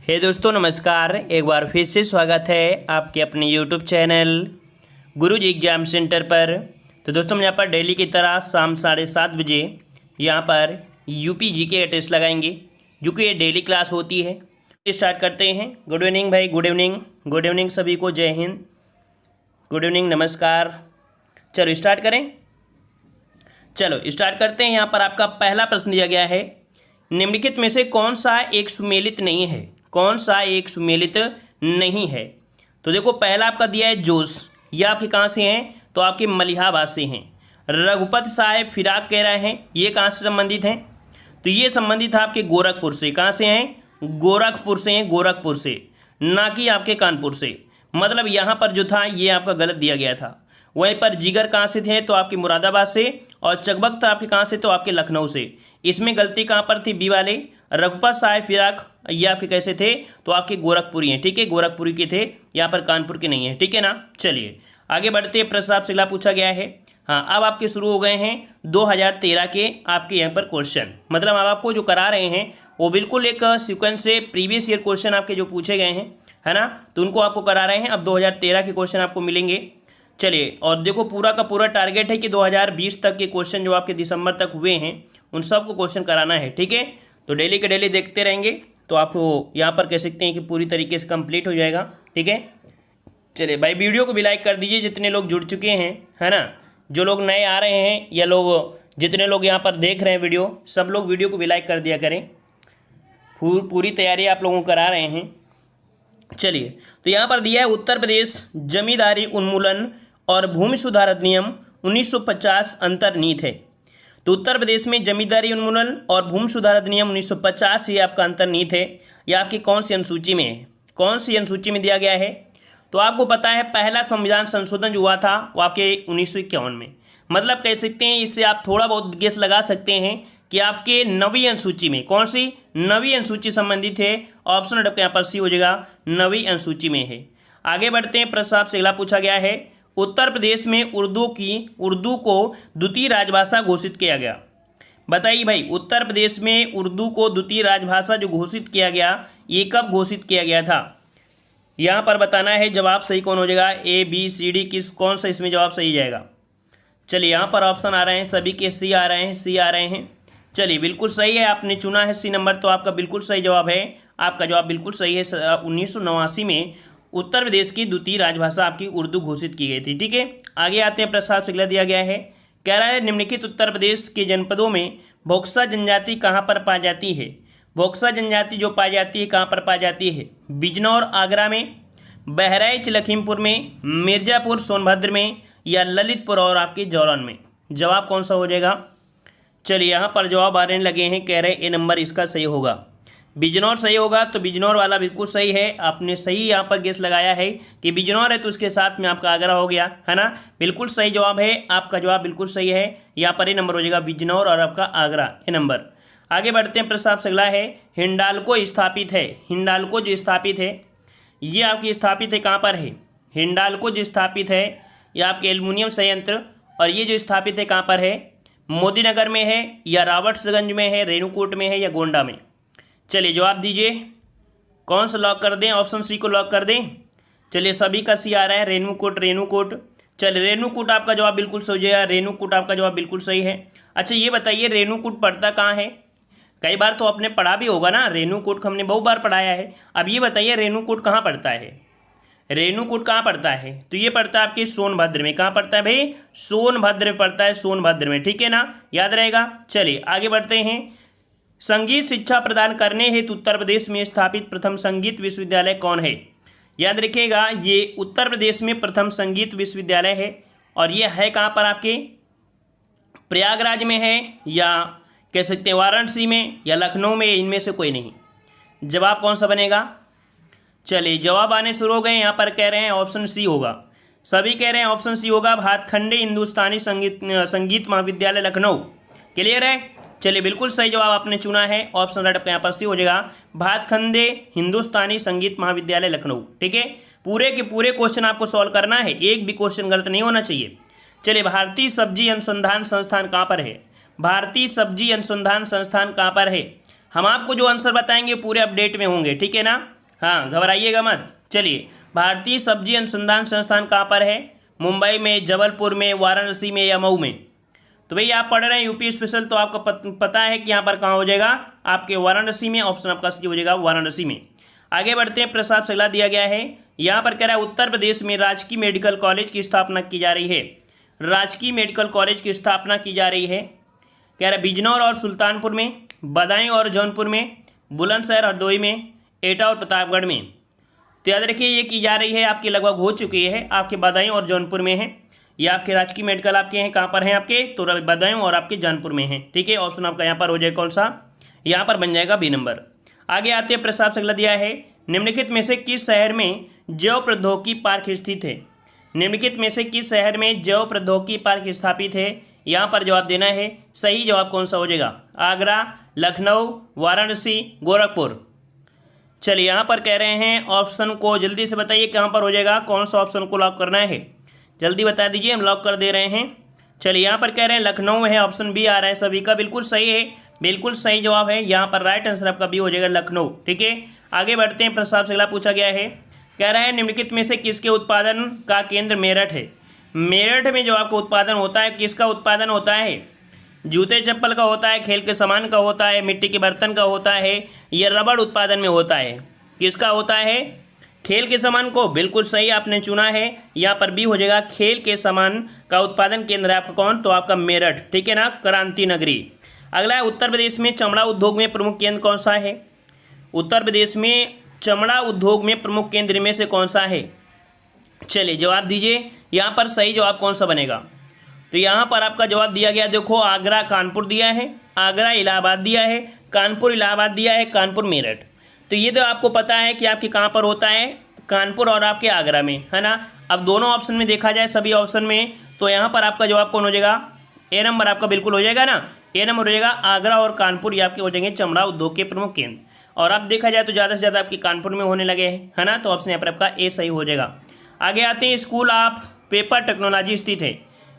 हे दोस्तों नमस्कार। एक बार फिर से स्वागत है आपके अपने यूट्यूब चैनल गुरुजी एग्जाम सेंटर पर। तो दोस्तों हम यहाँ पर डेली की तरह शाम 7:30 बजे यहाँ पर यूपी जीके का टेस्ट लगाएंगे, जो कि ये डेली क्लास होती है। स्टार्ट करते हैं। गुड इवनिंग भाई, गुड इवनिंग, गुड इवनिंग सभी को, जय हिंद, गुड इवनिंग, नमस्कार। चलो स्टार्ट करें। चलो स्टार्ट करते हैं। यहाँ पर आपका पहला प्रश्न दिया गया है, निम्नलिखित में से कौन सा एक सुमेलित नहीं है? कौन सा एक सुमेलित नहीं है? तो देखो पहला आपका दिया है जोश, ये आपके कहाँ से हैं? तो आपके मलिहाबाद से हैं। रघुपति साहेब फिराक कह रहे हैं, ये कहाँ से संबंधित हैं? तो ये संबंधित है आपके गोरखपुर से। कहाँ से हैं? गोरखपुर से हैं, गोरखपुर से, ना कि आपके कानपुर से। मतलब यहाँ पर जो था ये आपका गलत दिया गया था। वहीं पर जिगर कहाँ से थे? तो आपके मुरादाबाद से। और चकबख्त आपके कहाँ से? तो आपके लखनऊ से। इसमें गलती कहाँ पर थी? बी वाले। रघुपत साहेब फिराक ये आपके कैसे थे? तो आपके गोरखपुरी हैं, ठीक है, गोरखपुरी के थे, यहाँ पर कानपुर के नहीं है, ठीक है ना। चलिए आगे बढ़ते हैं। प्रश्न आपसे अगला पूछा गया है। हाँ, अब आपके शुरू हो गए हैं 2013 के आपके यहाँ पर क्वेश्चन। मतलब अब आपको जो करा रहे हैं वो बिल्कुल एक सीक्वेंस से प्रीवियस ईयर क्वेश्चन आपके जो पूछे गए हैं, है ना, तो उनको आपको करा रहे हैं। अब 2013 के क्वेश्चन आपको मिलेंगे। चलिए, और देखो पूरा का पूरा टारगेट है कि 2020 तक के क्वेश्चन जो आपके दिसंबर तक हुए हैं उन सबको क्वेश्चन कराना है, ठीक है। तो डेली के डेली देखते रहेंगे तो आपको यहाँ पर कह सकते हैं कि पूरी तरीके से कंप्लीट हो जाएगा, ठीक है। चलिए भाई, वीडियो को भी लाइक कर दीजिए जितने लोग जुड़ चुके हैं, है ना। जो लोग नए आ रहे हैं या लोग जितने लोग यहाँ पर देख रहे हैं वीडियो, सब लोग वीडियो को भी लाइक कर दिया करें। पूरी तैयारी आप लोगों को करा रहे हैं। चलिए, तो यहाँ पर दिया है उत्तर प्रदेश जमींदारी उन्मूलन और भूमि सुधार अधिनियम 1950 अंतर्निहित है। तो उत्तर प्रदेश में जमींदारी उन्मूलन और भूमि सुधार अधिनियम 1950 ये आपका अंतर्निहित है। यह आपकी कौन सी अनुसूची में है? कौन सी अनुसूची में दिया गया है? तो आपको पता है पहला संविधान संशोधन जो हुआ था वो आपके 1951 में। मतलब कह सकते हैं, इससे आप थोड़ा बहुत गेस लगा सकते हैं कि आपके 9वीं अनुसूची में, कौन सी 9वीं अनुसूची संबंधित है। ऑप्शन आपका यहाँ पर सी हो जाएगा, 9वीं अनुसूची में है। आगे बढ़ते हैं। प्रश्न आपसे अगला पूछा गया है, उत्तर प्रदेश में उर्दू को द्वितीय राजभाषा घोषित किया गया। बताइए भाई, उत्तर प्रदेश में उर्दू को द्वितीय राजभाषा जो घोषित किया गया, ये कब घोषित किया गया था? यहाँ पर बताना है। जवाब सही कौन हो जाएगा? ए बी सी डी, कौन सा इसमें जवाब सही जाएगा? चलिए, यहाँ पर ऑप्शन आ रहे हैं, सभी के सी आ रहे हैं, सी आ रहे हैं। चलिए, बिल्कुल सही है, आपने चुना है सी नंबर, तो आपका बिल्कुल सही जवाब है। आपका जवाब बिल्कुल सही है। 1989 में उत्तर प्रदेश की द्वितीय राजभाषा आपकी उर्दू घोषित की गई थी, ठीक है। आगे आते हैं। प्रस्ताव से अगला दिया गया है, कह रहा है निम्नलिखित उत्तर प्रदेश के जनपदों में बक्सा जनजाति कहाँ पर पाई जाती है? बक्सा जनजाति जो पाई जाती है कहाँ पर पाई जाती है? बिजनौर आगरा में, बहराइच लखीमपुर में, मिर्ज़ापुर सोनभद्र में, या ललितपुर और आपके जौरन में। जवाब कौन सा हो जाएगा? चलिए, यहाँ पर जवाब आने लगे हैं, कह रहे ए नंबर इसका सही होगा, बिजनौर सही होगा। तो बिजनौर वाला बिल्कुल सही है, आपने सही यहाँ पर गेस लगाया है कि बिजनौर है, तो उसके साथ में आपका आगरा हो गया, है ना। बिल्कुल सही जवाब है, आपका जवाब बिल्कुल सही है। यहाँ पर ए नंबर हो जाएगा, बिजनौर और आपका आगरा, ए नंबर। आगे बढ़ते हैं। प्रश्न आपसे अगला है, हिंडाल्को स्थापित है। हिंडाल्को जो स्थापित है ये आपकी स्थापित है कहाँ पर है? हिंडाल्को जो स्थापित है ये आपके एल्युमिनियम संयंत्र, और ये जो स्थापित है कहाँ पर है? मोदीनगर में है, या राबर्ट्सगंज में है, रेणुकूट में है, या गोंडा में? चलिए जवाब दीजिए, कौन सा लॉक कर दें? ऑप्शन सी को लॉक कर दें। चलिए, सभी का सी आ रहा है, रेणुकूट, रेणुकूट। चलिए, रेणुकूट आपका जवाब बिल्कुल सही है, रेणुकूट आपका जवाब बिल्कुल सही है। अच्छा ये बताइए, रेणुकूट पड़ता कहाँ है? कई बार तो आपने पढ़ा भी होगा ना, रेणुकूट हमने बहुत बार पढ़ाया है। अब ये बताइए, रेणुकूट कहाँ पड़ता है? रेणुकूट कहाँ पड़ता है? तो ये पड़ता है आपके सोनभद्र में। कहाँ पड़ता है भाई? सोनभद्र में पड़ता है, सोनभद्र में, ठीक है ना, याद रहेगा। चलिए आगे बढ़ते हैं। संगीत शिक्षा प्रदान करने हेतु उत्तर प्रदेश में स्थापित प्रथम संगीत विश्वविद्यालय कौन है? याद रखिएगा, ये उत्तर प्रदेश में प्रथम संगीत विश्वविद्यालय है, और ये है कहाँ पर आपके? प्रयागराज में है, या कह सकते हैं वाराणसी में, या लखनऊ में, इनमें से कोई नहीं। जवाब कौन सा बनेगा? चलिए, जवाब आने शुरू हो गए। यहाँ पर कह रहे हैं ऑप्शन सी होगा, सभी कह रहे हैं ऑप्शन सी होगा, भातखंडे हिंदुस्तानी संगीत महाविद्यालय लखनऊ। क्लियर है? चलिए, बिल्कुल सही जवाब आपने चुना है, ऑप्शन राइट आपका यहाँ पर सी हो जाएगा, भातखंडे हिंदुस्तानी संगीत महाविद्यालय लखनऊ, ठीक है। पूरे के पूरे क्वेश्चन आपको सॉल्व करना है, एक भी क्वेश्चन गलत नहीं होना चाहिए। चलिए, भारतीय सब्जी अनुसंधान संस्थान कहाँ पर है? भारतीय सब्जी अनुसंधान संस्थान कहाँ पर है? हम आपको जो आंसर बताएंगे पूरे अपडेट में होंगे, ठीक है ना। हाँ, घबराइएगा मत। चलिए, भारतीय सब्जी अनुसंधान संस्थान कहाँ पर है? मुंबई में, जबलपुर में, वाराणसी में या मऊ में? तो भैया आप पढ़ रहे हैं यूपी स्पेशल, तो आपको पता है कि यहाँ पर कहाँ हो जाएगा, आपके वाराणसी में। ऑप्शन आपका सही हो जाएगा वाराणसी में। आगे बढ़ते हैं, प्रस्ताव से अगला दिया गया है। यहाँ पर कह रहा है उत्तर प्रदेश में राजकीय मेडिकल कॉलेज की स्थापना की जा रही है। राजकीय मेडिकल कॉलेज की स्थापना की जा रही है, कह रहा है बिजनौर और सुल्तानपुर में, बदायूं और जौनपुर में, बुलंदशहर हरदोई में, एटा और प्रतापगढ़ में। तो याद रखिए ये की जा रही है, आपकी लगभग हो चुकी है, आपके बदायूं और जौनपुर में है। ये आपके राजकीय मेडिकल आपके हैं, कहाँ पर हैं आपके? तो बदायूं और आपके जौनपुर में हैं। ठीक है, ऑप्शन आपका यहाँ पर हो जाएगा कौन सा? यहाँ पर बन जाएगा बी नंबर। आगे आते हैं, प्रस्ताव से अगला दिया है। निम्नलिखित में से किस शहर में जैव प्रौद्योगिकी पार्क स्थित है? निम्नलिखित में से किस शहर में जैव प्रौद्योगिकी पार्क स्थापित है? यहाँ पर जवाब देना है। सही जवाब कौन सा हो जाएगा? आगरा, लखनऊ, वाराणसी, गोरखपुर। चलिए, यहाँ पर कह रहे हैं ऑप्शन को जल्दी से बताइए कहाँ पर हो जाएगा, कौन सा ऑप्शन को लॉक करना है, जल्दी बता दीजिए, हम लॉक कर दे रहे हैं। चलिए, यहाँ पर कह रहे हैं लखनऊ है, ऑप्शन बी आ रहा है सभी का, बिल्कुल सही है, बिल्कुल सही जवाब है। यहाँ पर राइट आंसर आपका बी हो जाएगा लखनऊ। ठीक है, आगे बढ़ते हैं, प्रस्ताव से अगला पूछा गया है। कह रहा है निम्नलिखित में से किसके उत्पादन का केंद्र मेरठ है? मेरठ में जो आपको उत्पादन होता है, किसका उत्पादन होता है? जूते चप्पल का होता है, खेल के सामान का होता है, मिट्टी के बर्तन का होता है, ये रबड़ उत्पादन में होता है। किसका होता है? खेल के सामान को, बिल्कुल सही आपने चुना है। यहाँ पर भी हो जाएगा, खेल के सामान का उत्पादन केंद्र है आपका कौन? तो आपका मेरठ। ठीक है ना, क्रांति नगरी। अगला है, उत्तर प्रदेश में चमड़ा उद्योग में प्रमुख केंद्र कौन सा है? उत्तर प्रदेश में चमड़ा उद्योग में प्रमुख केंद्र में से कौन सा है? चलिए जवाब दीजिए, यहाँ पर सही जवाब कौन सा बनेगा? तो यहाँ पर आपका जवाब दिया गया, देखो आगरा कानपुर दिया है, आगरा इलाहाबाद दिया है, कानपुर इलाहाबाद दिया है, कानपुर मेरठ। तो ये तो आपको पता है कि आपके कहाँ पर होता है, कानपुर और आपके आगरा में, है ना। अब दोनों ऑप्शन में देखा जाए, सभी ऑप्शन में, तो यहाँ पर आपका जवाब कौन हो जाएगा? ए नंबर आपका बिल्कुल हो जाएगा ना, ए नंबर हो जाएगा। आगरा और कानपुर ये आपके हो जाएंगे चमड़ा उद्योग के प्रमुख केंद्र। और अब देखा जाए तो ज़्यादा से ज़्यादा आपके कानपुर में होने लगे हैं, है ना। तो ऑप्शन यहाँ पर आपका ए सही हो जाएगा। आगे आते हैं, स्कूल ऑफ पेपर टेक्नोलॉजी स्थित है।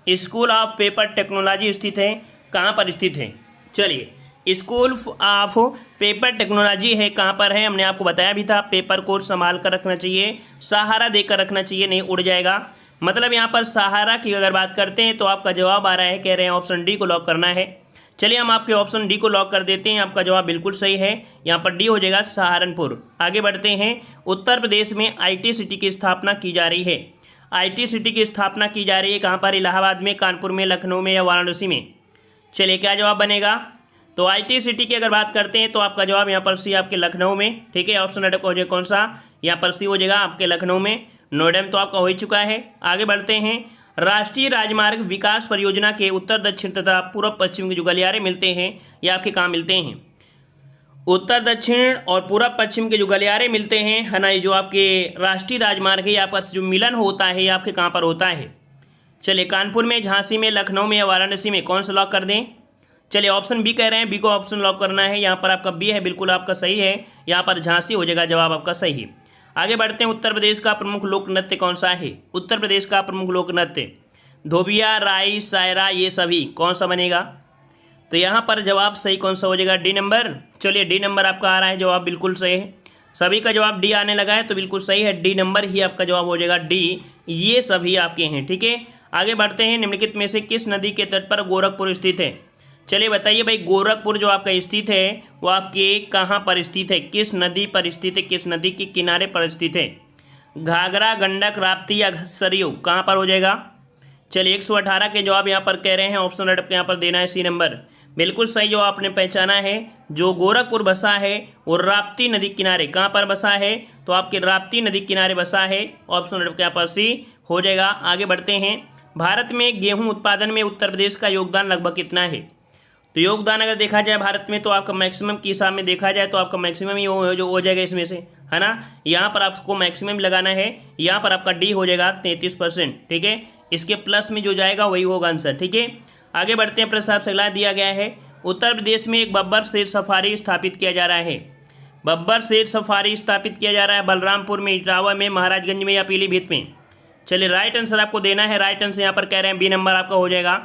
स्कूल ऑफ पेपर टेक्नोलॉजी स्थित है, कहाँ पर स्थित है? चलिए, स्कूल ऑफ पेपर टेक्नोलॉजी है, कहाँ पर है? हमने आपको बताया भी था, पेपर को संभाल कर रखना चाहिए, सहारा देकर रखना चाहिए, नहीं उड़ जाएगा। मतलब यहाँ पर सहारा की अगर बात करते हैं तो आपका जवाब आ रहा है, कह रहे हैं ऑप्शन डी को लॉक करना है। चलिए, हम आपके ऑप्शन डी को लॉक कर देते हैं, आपका जवाब बिल्कुल सही है, यहाँ पर डी हो जाएगा सहारनपुर। आगे बढ़ते हैं, उत्तर प्रदेश में IT सिटी की स्थापना की जा रही है। IT सिटी की स्थापना की जा रही है, कहाँ पर? इलाहाबाद में, कानपुर में, लखनऊ में या वाराणसी में? चलिए, क्या जवाब बनेगा? तो IT सिटी की अगर बात करते हैं तो आपका जवाब यहाँ पर सी आपके लखनऊ में। ठीक है, ऑप्शन हो जाएगा कौन सा? यहाँ पर सी हो जाएगा आपके लखनऊ में। नोएडा में तो आपका हो ही चुका है। आगे बढ़ते हैं, राष्ट्रीय राजमार्ग विकास परियोजना के उत्तर दक्षिण तथा पूर्व पश्चिम के जो गलियारे मिलते हैं, ये आपके कहाँ मिलते हैं? उत्तर दक्षिण और पूर्व पश्चिम के जो गलियारे मिलते हैं, है ना, ये जो आपके राष्ट्रीय राजमार्ग है, यहाँ पर जो मिलन होता है, ये आपके कहाँ पर होता है? चलिए, कानपुर में, झांसी में, लखनऊ में या वाराणसी में? कौन सा लॉक कर दें? चलिए, ऑप्शन बी कह रहे हैं, बी को ऑप्शन लॉक करना है। यहाँ पर आपका बी है, बिल्कुल आपका सही है, यहाँ पर झांसी हो जाएगा, जवाब आपका सही है। आगे बढ़ते हैं, उत्तर प्रदेश का प्रमुख लोक नृत्य कौन सा है? उत्तर प्रदेश का प्रमुख लोक नृत्य धोबिया, राई, सायरा, ये सभी, कौन सा बनेगा? तो यहाँ पर जवाब सही कौन सा हो जाएगा? D number. चलिए, डी नंबर आपका आ रहा है, जवाब बिल्कुल सही है, सभी का जवाब डी आने लगा है, तो बिल्कुल सही है, डी नंबर ही आपका जवाब हो जाएगा, डी, ये सभी आपके हैं। ठीक है, आगे बढ़ते हैं, निम्नलिखित में से किस नदी के तट पर गोरखपुर स्थित है? चलिए बताइए भाई, गोरखपुर जो आपका स्थित है वो आपके कहाँ पर स्थित है, किस नदी पर स्थित है, किस नदी के किनारे पर स्थित है? घाघरा, गंडक, राप्ती या सरयू, कहाँ पर हो जाएगा? चलिए, 118 के जवाब यहाँ पर कह रहे हैं, ऑप्शन आपके यहाँ पर देना है सी नंबर, बिल्कुल सही जो आपने पहचाना है। जो गोरखपुर बसा है वो राप्ती नदी किनारे, कहाँ पर बसा है? तो आपके राप्ती नदी किनारे बसा है, ऑप्शन आपके यहाँ पर सी हो जाएगा। आगे बढ़ते हैं, भारत में गेहूँ उत्पादन में उत्तर प्रदेश का योगदान लगभग कितना है? तो योगदान अगर देखा जाए भारत में तो आपका मैक्सिमम के हिसाब में देखा जाए तो आपका मैक्सिमम ही जो हो जाएगा इसमें से, है ना। यहाँ पर आपको मैक्सिमम लगाना है, यहाँ पर आपका डी हो जाएगा 33%। ठीक है, इसके प्लस में जो जाएगा वही होगा आंसर। ठीक है, आगे बढ़ते हैं, प्रस्ताव से अगला दिया गया है, उत्तर प्रदेश में एक बब्बर शेर सफारी स्थापित किया जा रहा है। बब्बर शेर सफारी स्थापित किया जा रहा है बलरामपुर में, इटावा में, महाराजगंज में या पीलीभीत में? चलिए, राइट आंसर आपको देना है, राइट आंसर यहाँ पर कह रहे हैं बी नंबर आपका हो जाएगा।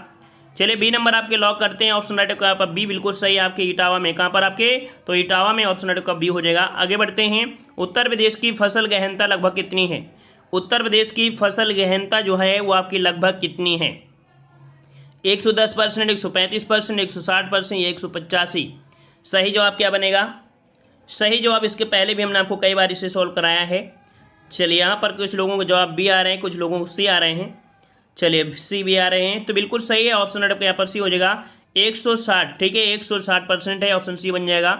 चलिए बी नंबर आपके लॉक करते हैं। ऑप्शन राइट का यहाँ पर बी बिल्कुल सही है आपके इटावा में। कहाँ पर आपके? तो इटावा में ऑप्शन राइट का बी हो जाएगा। आगे बढ़ते हैं। उत्तर प्रदेश की फसल गहनता लगभग कितनी है? उत्तर प्रदेश की फसल गहनता जो है वो आपकी लगभग कितनी है? 110%, 135%, 160% या 185? सही जवाब क्या बनेगा? सही जवाब इसके पहले भी हमने आपको कई बार इसे सॉल्व कराया है। चलिए यहाँ पर कुछ लोगों को जवाब बी आ रहे हैं, कुछ लोगों को सी आ रहे हैं। चलिए सी भी आ रहे हैं, तो बिल्कुल सही है। ऑप्शन आपका यहाँ पर सी हो जाएगा 160। ठीक है, 160% है, ऑप्शन सी बन जाएगा।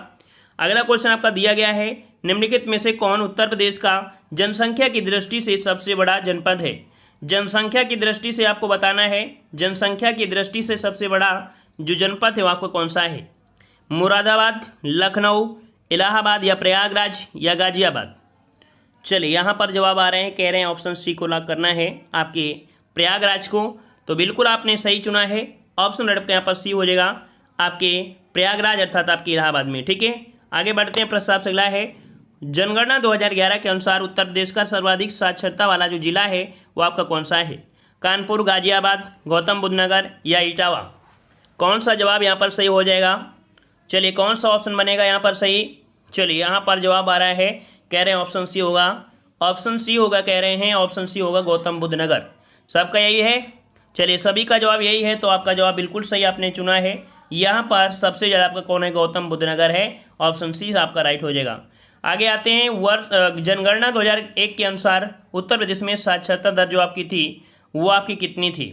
अगला क्वेश्चन आपका दिया गया है, निम्नलिखित में से कौन उत्तर प्रदेश का जनसंख्या की दृष्टि से सबसे बड़ा जनपद है? जनसंख्या की दृष्टि से आपको बताना है, जनसंख्या की दृष्टि से सबसे बड़ा जो जनपद है वो आपका कौन सा है? मुरादाबाद, लखनऊ, इलाहाबाद या प्रयागराज या गाजियाबाद? चलिए यहाँ पर जवाब आ रहे हैं, कह रहे हैं ऑप्शन सी को लॉक करना है आपके प्रयागराज को। तो बिल्कुल आपने सही चुना है। ऑप्शन राइट यहाँ पर सी हो जाएगा आपके प्रयागराज अर्थात आपके इलाहाबाद में। ठीक है, आगे बढ़ते हैं। प्रस्ताव से अगला है, जनगणना 2011 के अनुसार उत्तर प्रदेश का सर्वाधिक साक्षरता वाला जो जिला है वो आपका कौन सा है? कानपुर, गाजियाबाद, गौतम बुद्ध नगर या इटावा? कौन सा जवाब यहाँ पर सही हो जाएगा? चलिए कौन सा ऑप्शन बनेगा यहाँ पर सही? चलिए यहाँ पर जवाब आ रहा है, कह रहे हैं ऑप्शन सी होगा। ऑप्शन सी होगा, कह रहे हैं ऑप्शन सी होगा गौतम बुद्ध नगर। सबका यही है? चलिए सभी का जवाब यही है, तो आपका जवाब बिल्कुल सही आपने चुना है। यहाँ पर सबसे ज़्यादा आपका कौन है? गौतम बुद्ध नगर है। ऑप्शन सी आपका राइट हो जाएगा। आगे आते हैं। वर्ष जनगणना 2001 के अनुसार उत्तर प्रदेश में साक्षरता दर जो आपकी थी वो आपकी कितनी थी?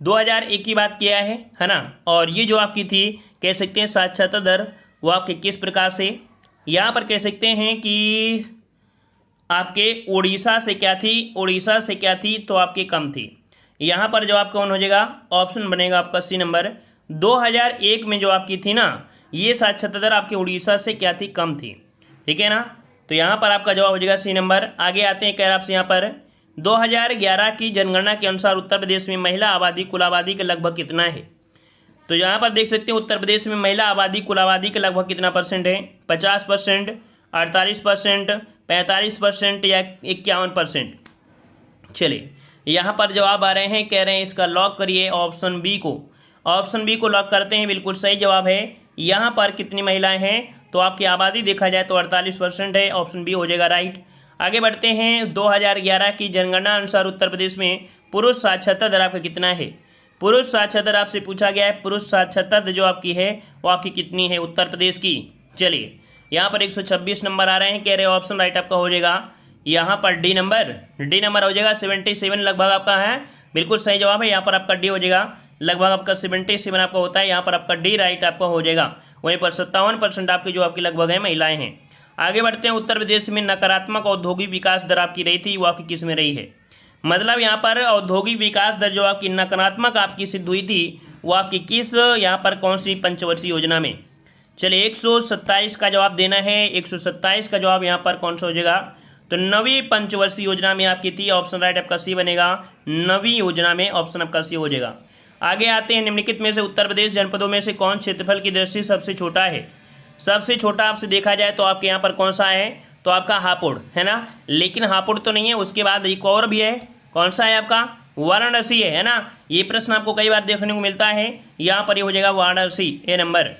2001 की बात किया है ना। और ये जो आपकी थी कह सकते हैं साक्षरता दर वो आपके किस प्रकार से, यहाँ पर कह सकते हैं कि आपके उड़ीसा से क्या थी? उड़ीसा से क्या थी? तो आपकी कम थी। यहाँ पर जवाब कौन हो जाएगा? ऑप्शन बनेगा आपका सी नंबर। 2001 में जो आपकी थी ना ये साक्षरता दर आपकी उड़ीसा से क्या थी? कम थी। ठीक है ना, तो यहाँ पर आपका जवाब हो जाएगा सी नंबर। आगे आते हैं, कह रहा आपसे यहाँ पर 2011 की जनगणना के अनुसार उत्तर प्रदेश में महिला आबादी कुल आबादी का लगभग कितना है? तो यहाँ पर देख सकते हैं उत्तर प्रदेश में महिला आबादी कुल आबादी का लगभग कितना परसेंट है? 50%, 48%, 45% या 51%? चलिए यहाँ पर जवाब आ रहे हैं, कह रहे हैं इसका लॉक करिए ऑप्शन बी को। ऑप्शन बी को लॉक करते हैं, बिल्कुल सही जवाब है। यहाँ पर कितनी महिलाएं हैं? तो आपकी आबादी देखा जाए तो 48% है। ऑप्शन बी हो जाएगा राइट। आगे बढ़ते हैं। 2011 की जनगणना अनुसार उत्तर प्रदेश में पुरुष साक्षरता दर आपका कितना है? पुरुष साक्षरता दर आपसे पूछा गया है। पुरुष साक्षरता दर जो आपकी है वो आपकी कितनी है उत्तर प्रदेश की? चलिए यहाँ पर 126 नंबर आ रहे हैं, कह रहे हैं ऑप्शन राइट आपका हो जाएगा यहाँ पर डी नंबर हो जाएगा। 77 लगभग आपका है, बिल्कुल सही जवाब है। यहाँ पर आपका डी हो जाएगा, लगभग आपका 77 आपका होता है। यहाँ पर आपका डी राइट आपका हो जाएगा। वहीं पर 57% आपकी जो आपकी लगभग है महिलाएं हैं। आगे बढ़ते हैं। उत्तर प्रदेश में नकारात्मक औद्योगिक विकास दर आपकी रही थी वो आपकी किस में रही है? मतलब यहाँ पर औद्योगिक विकास दर जो आपकी नकारात्मक आपकी सिद्ध हुई थी वो आपकी किस यहाँ पर कौन सी पंचवर्षीय योजना में? चलिए 127 का जवाब देना है। 127 का जवाब यहाँ पर कौन सा हो जाएगा? तो नवी पंचवर्षीय योजना में आपकी थी। ऑप्शन राइट आपका सी बनेगा, नवी योजना में ऑप्शन आपका सी हो जाएगा। आगे आते हैं। निम्नलिखित में से उत्तर प्रदेश जनपदों में से कौन क्षेत्रफल की दृष्टि से सबसे छोटा है? सबसे छोटा आपसे देखा जाए तो आपके यहाँ पर कौन सा है? तो आपका हापुड़ है ना, लेकिन हापुड़ तो नहीं है। उसके बाद एक और भी है, कौन सा है आपका? वाराणसी है ना। ये प्रश्न आपको कई बार देखने को मिलता है। यहाँ पर ये हो जाएगा वाराणसी, ए नंबर।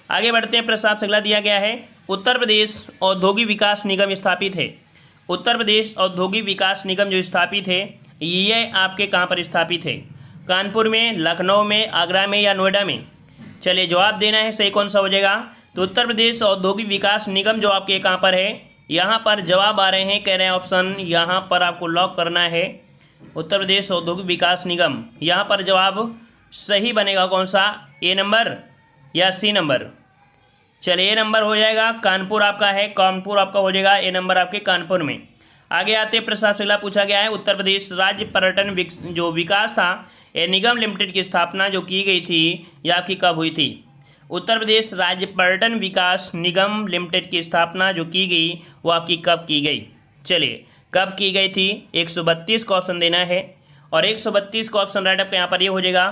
आगे बढ़ते हैं। प्रस्ताव से अगला दिया गया है, उत्तर प्रदेश औद्योगिक विकास निगम स्थापित है। उत्तर प्रदेश औद्योगिक विकास निगम जो स्थापित है ये आपके कहाँ पर स्थापित है? कानपुर में, लखनऊ में, आगरा में या नोएडा में? चलिए जवाब देना है, सही कौन सा हो जाएगा? तो उत्तर प्रदेश औद्योगिक विकास निगम जो आपके कहाँ पर है, यहाँ पर जवाब आ रहे हैं, कह रहे हैं ऑप्शन यहाँ पर आपको लॉक करना है उत्तर प्रदेश औद्योगिक विकास निगम। यहाँ पर जवाब सही बनेगा कौन सा? ए नंबर या सी नंबर? चलिए ए नंबर हो जाएगा। कानपुर आपका है, कानपुर आपका हो जाएगा ए नंबर आपके कानपुर में। आगे आते प्रस्ताव से अगला पूछा गया है, उत्तर प्रदेश राज्य पर्यटन जो विकास था ए निगम लिमिटेड की स्थापना जो की गई थी यह आपकी कब हुई थी? उत्तर प्रदेश राज्य पर्यटन विकास निगम लिमिटेड की स्थापना जो की गई वो आपकी कब की गई? चलिए कब की गई थी? 132 का ऑप्शन देना है और 132 का ऑप्शन राइट आपका यहाँ पर ये हो जाएगा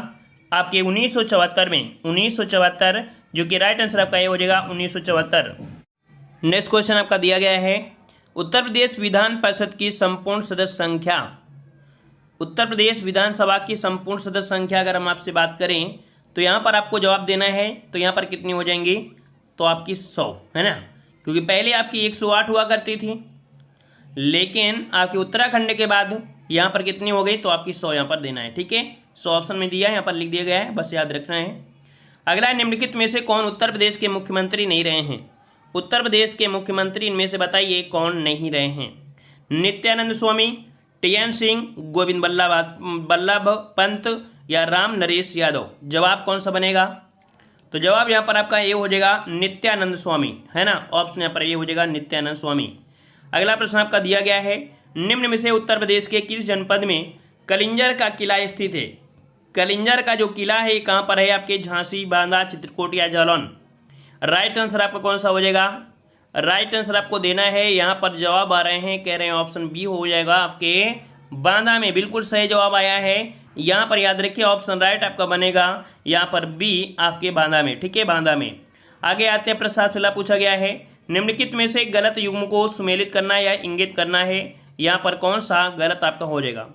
आपके 1974 में। 1974 जो कि राइट आंसर आपका ये हो जाएगा 1974। नेक्स्ट क्वेश्चन आपका दिया गया है, उत्तर प्रदेश विधान परिषद की संपूर्ण सदस्य संख्या। उत्तर प्रदेश विधानसभा की संपूर्ण सदस्य संख्या अगर हम आपसे बात करें तो यहाँ पर आपको जवाब देना है, तो यहाँ पर कितनी हो जाएंगी, तो आपकी 100 है ना, क्योंकि पहले आपकी 108 हुआ करती थी, लेकिन आपके उत्तराखंड के बाद यहाँ पर कितनी हो गई, तो आपकी 100 यहाँ पर देना है। ठीक है, 100 ऑप्शन में दिया है, यहाँ पर लिख दिया गया है, बस याद रखना है। अगला, निम्नलिखित में से कौन उत्तर प्रदेश के मुख्यमंत्री नहीं रहे हैं। उत्तर प्रदेश के मुख्यमंत्री इनमें से बताइए कौन नहीं रहे हैं। नित्यानंद स्वामी, टीएन सिंह, गोविंद बल्लभ पंत या राम नरेश यादव। जवाब कौन सा बनेगा, तो जवाब यहाँ पर आपका ये हो जाएगा नित्यानंद स्वामी, है ना, ऑप्शन यहाँ पर ये हो जाएगा नित्यानंद स्वामी। अगला प्रश्न आपका दिया गया है, निम्न में से उत्तर प्रदेश के किस जनपद में कलिंजर का किला स्थित है। कलिंजर का जो किला है कहाँ पर है, आपके झांसी, बांदा, चित्रकूट या जालौन। राइट आंसर आपका कौन सा हो जाएगा, राइट आंसर आपको देना है, यहाँ पर जवाब आ रहे हैं, कह रहे हैं ऑप्शन बी हो जाएगा आपके बांदा में। बिल्कुल सही जवाब आया है, यहाँ पर याद रखिए ऑप्शन राइट आपका बनेगा यहाँ पर बी आपके बांदा में। ठीक है, बांदा में। आगे आते हैं, प्रश्न आपसे पूछा गया है, निम्नलिखित में से गलत युग्म को सुमेलित करना या इंगित करना है, यहाँ पर कौन सा गलत आपका हो जाएगा।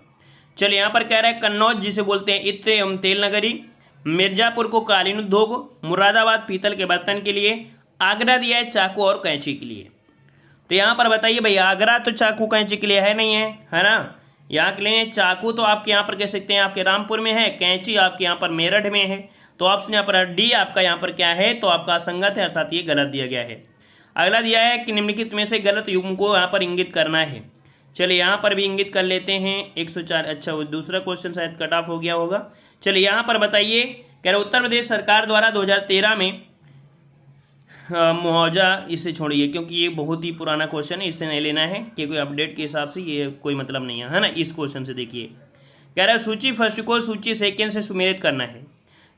चलिए, यहाँ पर कह रहा है कन्नौज जिसे बोलते हैं इत्र एवं तेल नगरी, मिर्जापुर को कालीन उद्योग, मुरादाबाद पीतल के बर्तन के लिए, आगरा दिया है चाकू और कैंची के लिए। तो यहाँ पर बताइए भाई, आगरा तो चाकू कैंची के लिए है नहीं है ना, यहाँ के लिए चाकू तो आपके यहाँ पर कह सकते हैं आपके रामपुर में है, कैंची आपके यहाँ पर मेरठ में है, तो ऑप्शन यहाँ पर डी आपका यहाँ पर क्या है, तो आपका असंगत है, अर्थात ये गलत दिया गया है। अगला दिया है कि निम्नलिखित में से गलत युग्म को यहाँ पर इंगित करना है। चलिए, यहाँ पर भी इंगित कर लेते हैं 104। अच्छा, वो दूसरा क्वेश्चन शायद कट ऑफ हो गया होगा। चलिए, यहाँ पर बताइए, कह रहे उत्तर प्रदेश सरकार द्वारा 2013 में मुआवजा, इसे छोड़िए क्योंकि ये बहुत ही पुराना क्वेश्चन है, इसे नहीं लेना है कि कोई अपडेट के हिसाब से ये कोई मतलब नहीं है ना। इस क्वेश्चन से देखिए, कह रहा है सूची फर्स्ट को सूची सेकेंड से सुमेलित करना है।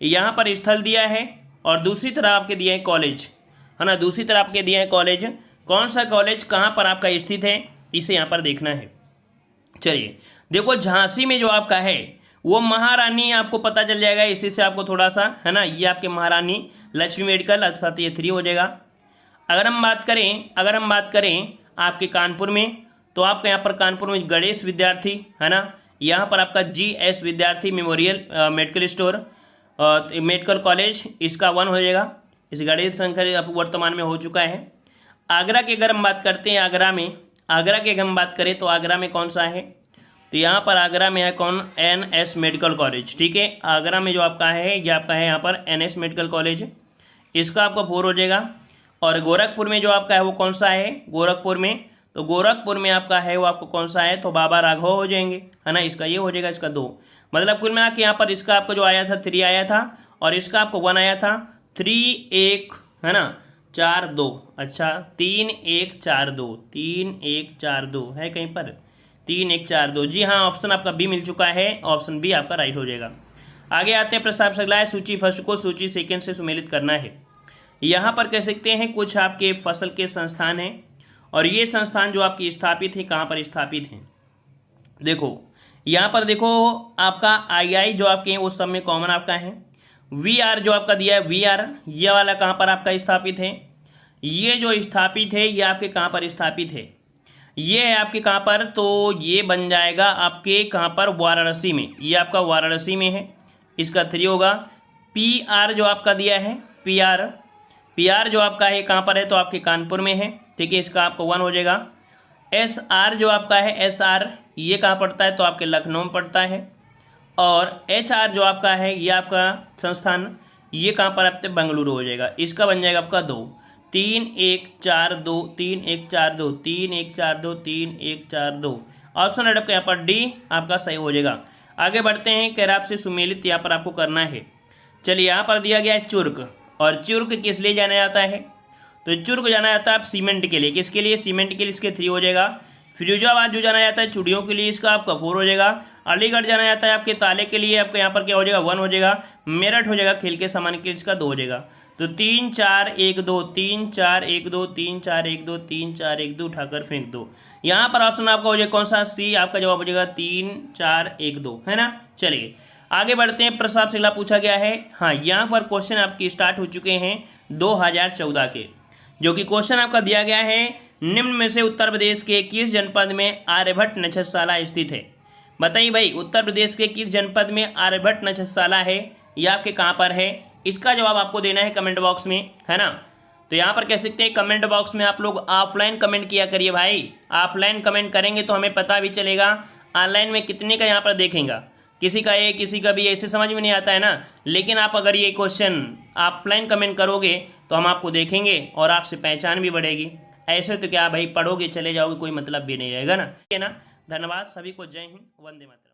यहाँ पर स्थल दिया है और दूसरी तरफ आपके दिया है कॉलेज, है ना, दूसरी तरफ आपके दिया है कॉलेज। कौन सा कॉलेज कहाँ पर आपका स्थित है, इसे यहाँ पर देखना है। चलिए देखो, झांसी में जो आपका है वो महारानी, आपको पता चल जाएगा इसी से आपको थोड़ा सा, है ना, ये आपके महारानी लक्ष्मी मेडिकल, अर्थात ये 3 हो जाएगा। अगर हम बात करें आपके कानपुर में, तो आपका यहाँ पर कानपुर में गणेश विद्यार्थी, है ना, यहाँ पर आपका GS विद्यार्थी memorial medical store medical college, इसका 1 हो जाएगा। इस गणेश शंकर वर्तमान में हो चुका है। आगरा की अगर हम बात करते हैं, आगरा की अगर हम बात करें तो आगरा में कौन सा है, तो यहाँ पर आगरा में है कौन, NS मेडिकल कॉलेज। ठीक है, आगरा में जो आपका है ये आपका है यहाँ पर NS मेडिकल कॉलेज, इसका आपका 4 हो जाएगा। और गोरखपुर में जो आपका है वो कौन सा है, गोरखपुर में, तो गोरखपुर में आपका है वो आपको कौन सा है, तो बाबा राघव हो जाएंगे, है ना, इसका ये हो जाएगा, इसका 2। मतलब कुल मिला के यहाँ पर इसका आपको जो आया था 3 आया था और इसका आपको 1 आया था। 3 1, है ना, 4 2, अच्छा 3 1 4 2, 3 1 4 2 है कहीं पर, 3 1 4 2, जी हाँ, ऑप्शन आपका बी मिल चुका है, ऑप्शन बी आपका राइट हो जाएगा। आगे आते हैं, प्रश्न आपसे अगला है, सूची फर्स्ट को सूची सेकेंड से सुमेलित करना है। यहाँ पर कह सकते हैं कुछ आपके फसल के संस्थान हैं और ये संस्थान जो आपकी स्थापित है, कहाँ पर स्थापित हैं, देखो यहाँ पर देखो आपका II जो आपके हैं वो सब में कॉमन आपका है। VR जो आपका दिया है, VR ये वाला कहाँ पर आपका स्थापित है, ये जो स्थापित है ये आपके कहाँ पर स्थापित है, ये है आपके कहाँ पर, तो ये बन जाएगा आपके कहाँ पर, वाराणसी में, ये आपका वाराणसी में है, इसका 3 होगा। PR जो आपका दिया है, PR जो आपका है कहाँ पर है, तो आपके कानपुर में है। ठीक है, इसका आपको 1 हो जाएगा। SR जो आपका है, SR ये कहाँ पड़ता है, तो आपके लखनऊ में पड़ता है। और HR जो आपका है ये आपका संस्थान, ये कहाँ पर आपके बेंगलुरु हो जाएगा, इसका बन जाएगा आपका 2। 3 1 4 2, 3 1 4 2, 3 1 4 2, 3 1 4 2, ऑप्शन है आपका यहाँ पर डी आपका सही हो जाएगा। आगे बढ़ते हैं, कैराब से सुमेलित यहाँ पर आपको करना है। चलिए, यहाँ पर दिया गया है चुर्क, और चुर्क किस लिए जाना जाता है, तो चुर्क जाना जाता है आप सीमेंट के लिए, किसके लिए, सीमेंट के लिए, इसके 3 हो जाएगा। फिरोजाबाद जो जाना जाता है चूड़ियों के लिए, इसका आपका 4 हो जाएगा। अलीगढ़ जाना जाता है आपके ताले के लिए, आपका यहाँ पर क्या हो जाएगा, 1 हो जाएगा। मेरठ हो जाएगा खेल के सामान के लिए, इसका 2 हो जाएगा। तो 3 4 1 2, 3 4 1 2, 3 4 1 2, 3 4 1 2, उठाकर फेंक दो। यहाँ पर ऑप्शन आपका हो जाएगा कौन सा, सी आपका जवाब हो जाएगा 3 4 1 2, है ना। चलिए आगे बढ़ते हैं, प्रश्न आपसे अगला पूछा गया है। हाँ, यहाँ पर क्वेश्चन आपके स्टार्ट हो चुके हैं 2014 के, जो कि क्वेश्चन आपका दिया गया है, निम्न में से उत्तर प्रदेश के किस जनपद में आर्यभट्ट नक्षत्रशाला स्थित है। बताइए भाई, उत्तर प्रदेश के किस जनपद में आर्यभट्ट नक्षत्रशाला है, यह आपके कहाँ पर है? इसका जवाब आपको देना है कमेंट बॉक्स में, है ना। तो यहाँ पर कह सकते हैं कमेंट बॉक्स में आप लोग ऑफलाइन कमेंट किया करिए भाई। ऑफलाइन कमेंट करेंगे तो हमें पता भी चलेगा ऑनलाइन में कितने का यहाँ पर देखेगा, किसी का ए किसी का भी, ऐसे समझ में नहीं आता है ना। लेकिन आप अगर ये क्वेश्चन ऑफलाइन कमेंट करोगे तो हम आपको देखेंगे और आपसे पहचान भी बढ़ेगी। ऐसे तो क्या भाई पढ़ोगे चले जाओगे, कोई मतलब भी नहीं रहेगा ना, ठीक है ना। धन्यवाद सभी को, जय हिंद, वंदे मातरम।